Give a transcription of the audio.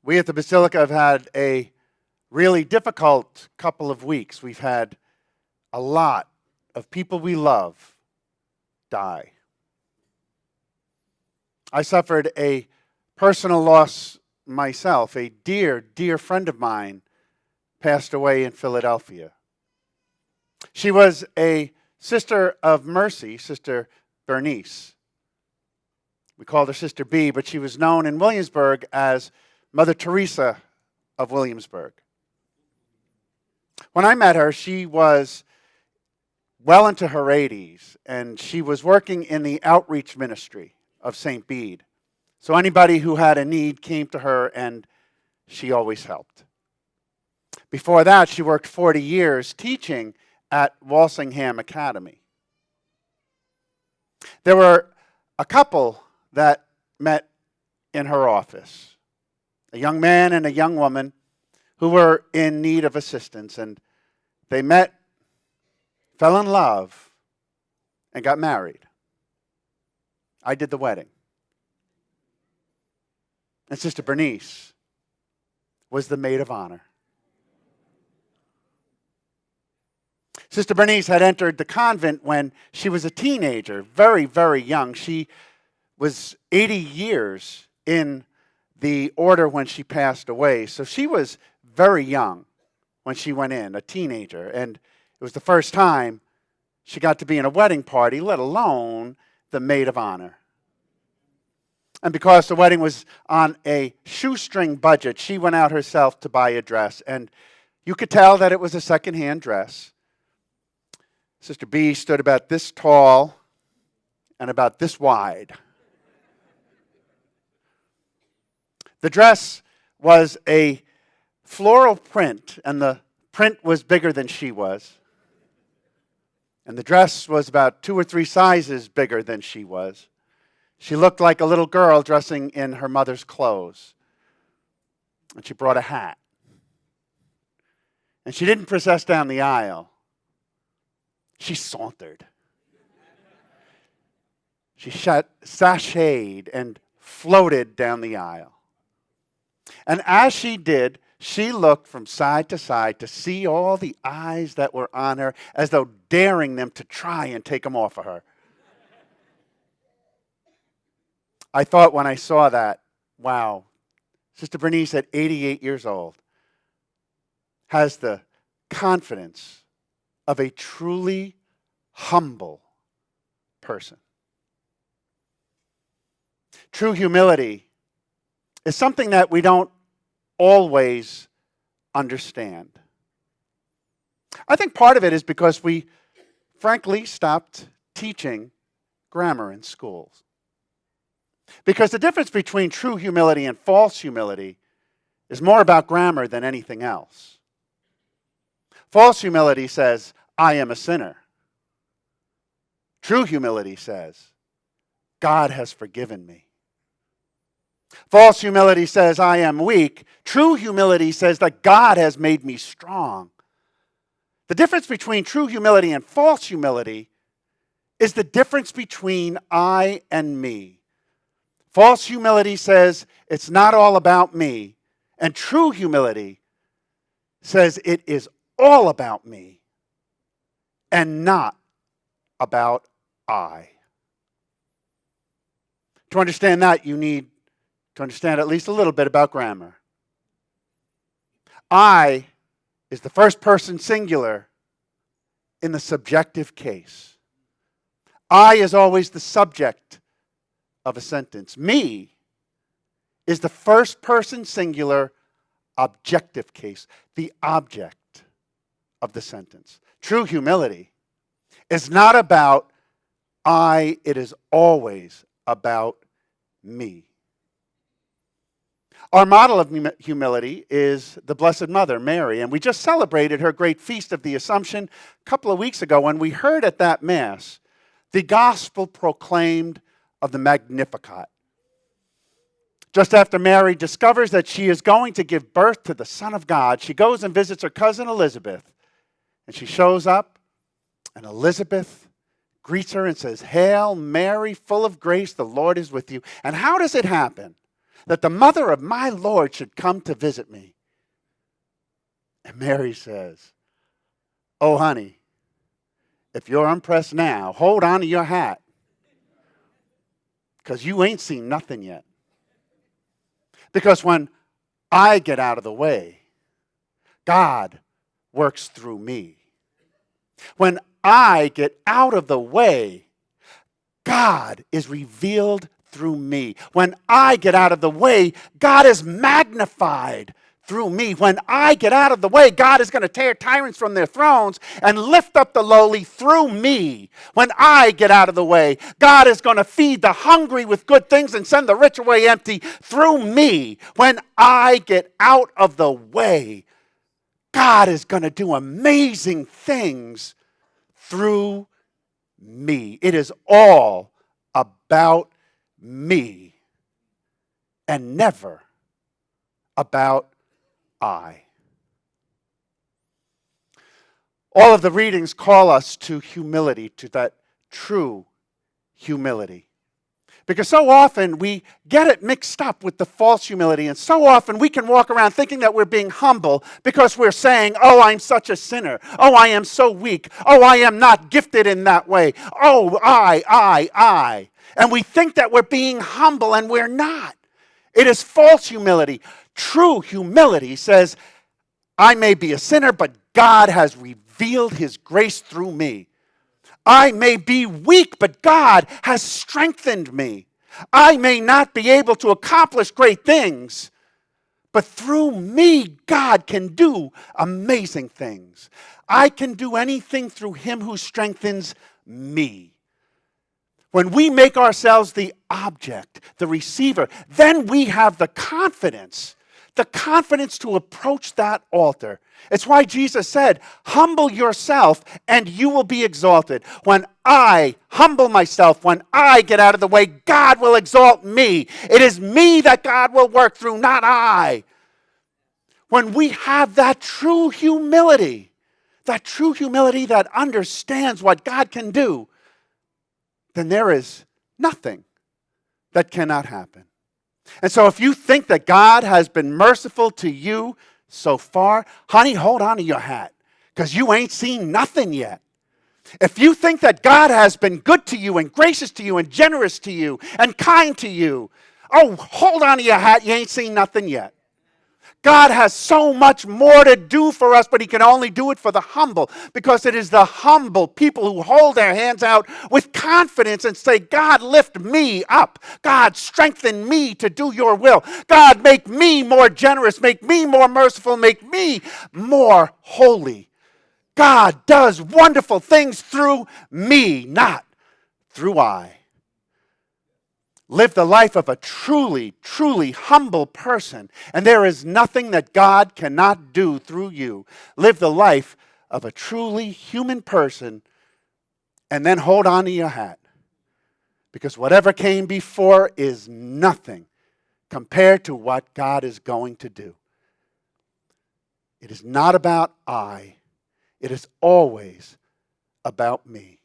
We at the Basilica have had a really difficult couple of weeks. We've had a lot of people we love die. I suffered a personal loss myself. A dear, dear friend of mine passed away in Philadelphia. She was a sister of mercy, Sister Bernice. We called her Sister B, but she was known in Williamsburg as Mother Teresa of Williamsburg. When I met her, she was well into her 80s, and she was working in the outreach ministry of St. Bede. So anybody who had a need came to her, and she always helped. Before that, she worked 40 years teaching at Walsingham Academy. There were a couple that met in her office, a young man and a young woman who were in need of assistance, and they met, fell in love, and got married. I did the wedding. And Sister Bernice was the maid of honor. Sister Bernice had entered the convent when she was a teenager, very, very young. She was 80 years in the order when she passed away. So she was very young when she went in, a teenager. And it was the first time she got to be in a wedding party, let alone the maid of honor. And because the wedding was on a shoestring budget, she went out herself to buy a dress. And you could tell that it was a secondhand dress. Sister B stood about this tall and about this wide. The dress was a floral print, and the print was bigger than she was. And the dress was about 2 or 3 sizes bigger than she was. She looked like a little girl dressing in her mother's clothes. And she brought a hat. And she didn't process down the aisle. She sauntered. She sashayed and floated down the aisle. And as she did, she looked from side to side to see all the eyes that were on her, as though daring them to try and take them off of her. I thought when I saw that, wow, Sister Bernice at 88 years old has the confidence of a truly humble person. True humility is something that we don't always understand. I think part of it is because we, frankly, stopped teaching grammar in schools. Because the difference between true humility and false humility is more about grammar than anything else. False humility says, I am a sinner. True humility says, God has forgiven me. False humility says, I am weak. True humility says that God has made me strong. The difference between true humility and false humility is the difference between I and me. False humility says, it's not all about me. And true humility says, it is all about me and not about I. To understand that, you need to understand at least a little bit about grammar. I is the first person singular in the subjective case. I is always the subject of a sentence. Me is the first person singular objective case, the object of the sentence. True humility is not about I, it is always about me. Our model of humility is the Blessed Mother, Mary, and we just celebrated her great feast of the Assumption a couple of weeks ago when we heard at that Mass the gospel proclaimed of the Magnificat. Just after Mary discovers that she is going to give birth to the Son of God, she goes and visits her cousin Elizabeth, and she shows up, and Elizabeth greets her and says, Hail Mary, full of grace, the Lord is with you. And how does it happen that the mother of my Lord should come to visit me. And Mary says, oh, honey, if you're impressed now, hold on to your hat, because you ain't seen nothing yet. Because when I get out of the way, God works through me. When I get out of the way, God is revealed through me. When I get out of the way, God is magnified through me. When I get out of the way, God is going to tear tyrants from their thrones and lift up the lowly through me. When I get out of the way, God is going to feed the hungry with good things and send the rich away empty through me. When I get out of the way, God is going to do amazing things through me. It is all about me and never about I. All of the readings call us to humility, to that true humility. Because so often we get it mixed up with the false humility, and so often we can walk around thinking that we're being humble because we're saying, oh, I'm such a sinner. Oh, I am so weak. Oh, I am not gifted in that way. Oh, I. And we think that we're being humble, and we're not. It is false humility. True humility says, I may be a sinner, but God has revealed his grace through me. I may be weak, but God has strengthened me. I may not be able to accomplish great things, but through me, God can do amazing things. I can do anything through him who strengthens me. When we make ourselves the object, the receiver, then we have the confidence to approach that altar. It's why Jesus said, humble yourself and you will be exalted. When I humble myself, when I get out of the way, God will exalt me. It is me that God will work through, not I. When we have that true humility that understands what God can do, then there is nothing that cannot happen. And so if you think that God has been merciful to you so far, honey, hold on to your hat, because you ain't seen nothing yet. If you think that God has been good to you and gracious to you and generous to you and kind to you, oh, hold on to your hat, you ain't seen nothing yet. God has so much more to do for us, but he can only do it for the humble, because it is the humble people who hold their hands out with confidence and say, God, lift me up. God, strengthen me to do your will. God, make me more generous. Make me more merciful. Make me more holy. God does wonderful things through me, not through I. Live the life of a truly, truly humble person, and there is nothing that God cannot do through you. Live the life of a truly human person, and then hold on to your hat, because whatever came before is nothing compared to what God is going to do. It is not about I. It is always about me.